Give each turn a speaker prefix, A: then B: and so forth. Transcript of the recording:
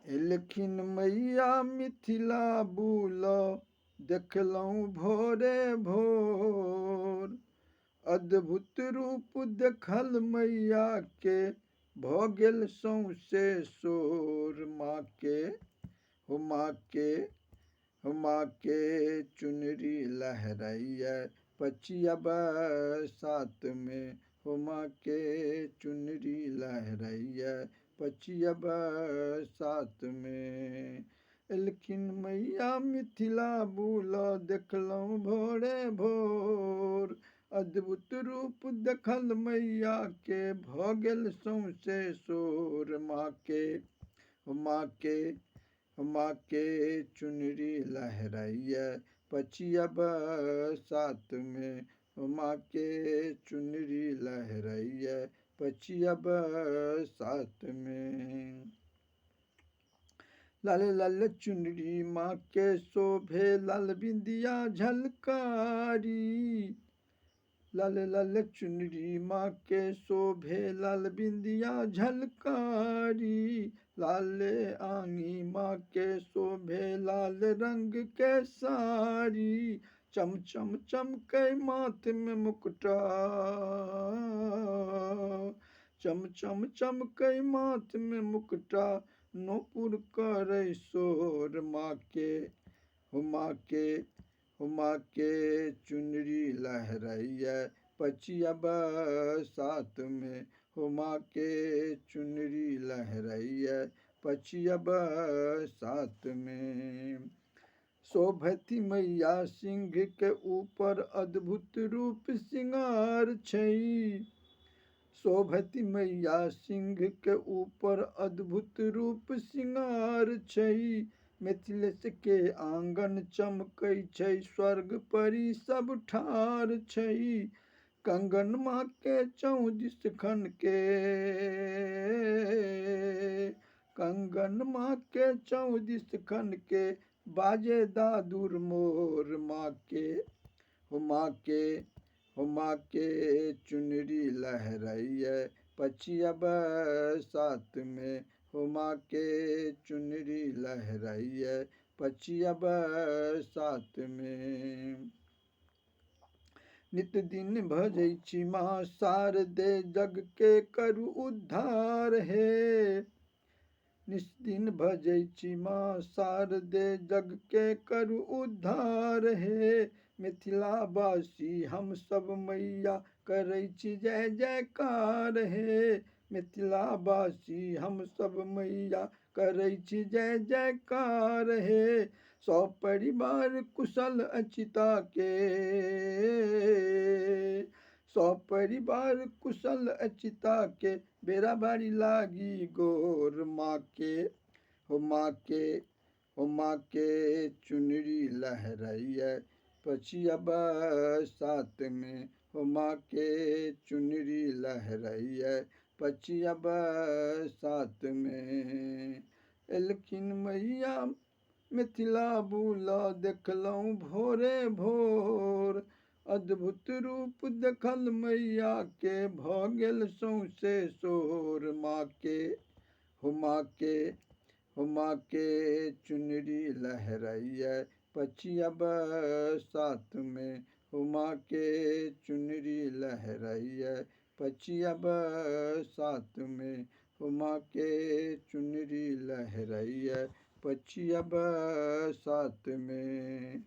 A: एलखिन मैया मिथिला बुल देखलहुँ भोरे भोर। अद्भुत रूप देखल मैया के भऽ गेल सौंसे शोर। माँ के हो माँ के हो माँ के चुनरी लहराइए पचिया बरसात में। हो माँ के चुनरी लहराइए पचिया बरसात में। एलखिन मैया मिथिला बुल देखलहुँ भोरे भोर। अद्भुत रूप देखल मैया के भऽ गेल सौंसे शोर। माँ के हो माँ के हो माँ के चुनरी लहराइए पचिया बरसात में। हो माँ के चुनरी लहराइए पचिया बरसात में। लाल लाल चुनरी माँ के शोभे लाल बिंदिया झलकारी। लाल लाल चुनरी माँ के शोभे लाल बिंदिया झलकारी। लाल आंगी माँ के शोभे लाल रंग के साड़ी। चम चम चमकै माथ में मुकुटा। चम चम चमकै माथ में मुकुटा नूपुर करे शोर। माँ के हो माँ के हो माँ के चुनरी लहराइए पचिया बरसात में। हो माँ के चुनरी लहराइए पचिया बरसात में। शोभती मैया सिंह के ऊपर अद्भुत रूप सिंगार छै। शोभती मैया सिंह के ऊपर अद्भुत रूप सिंगार छै। मिथिलेश के आंगन चमकै छै स्वर्ग परी सब ठार छै। कंगन माँ के चौदिस खन के कंगन माँ के चौदिस खन के बाजे दादुर मोर। माँ के हो माँ के हो माँ के चुनरी लहराइए पचिया बरसात में। हो माँ के चुनरी लहराइए पचिया बरसात में। नित दिन भजै छी माँ शारदे जग के करू उद्धार हे। नित दिन भजै छी माँ शारदे जग के करू उद्धार हे। मिथिलावासी हम सब मैया करै छी जय जयकार हे। मिथिलावासी हम सब मैया करै छी जय जयकार हे। सब परिवार कुशल अछि ताके सब परिवार कुशल अछि ताके बेरा बारी लागी गोर। माँ के हो माँ के हो माँ के चुनरी लहराइए पचिया बरसात में। हो माँ के चुनरी लहराइए पचिया बरसात में। एलखिन मैया मिथिला बुल देखलहुँ भोरे भोर। अद्भुत रूप देखल मैया के भऽ गेल सौंसे शोर। माँ के हो माँ के हो माँ के चुनरी लहराइए पचिया बरसात में। हो माँ के चुनरी लहराइए पचिया बरसात में। हो माँ के चुनरी लहराइए पचिया बरसात में।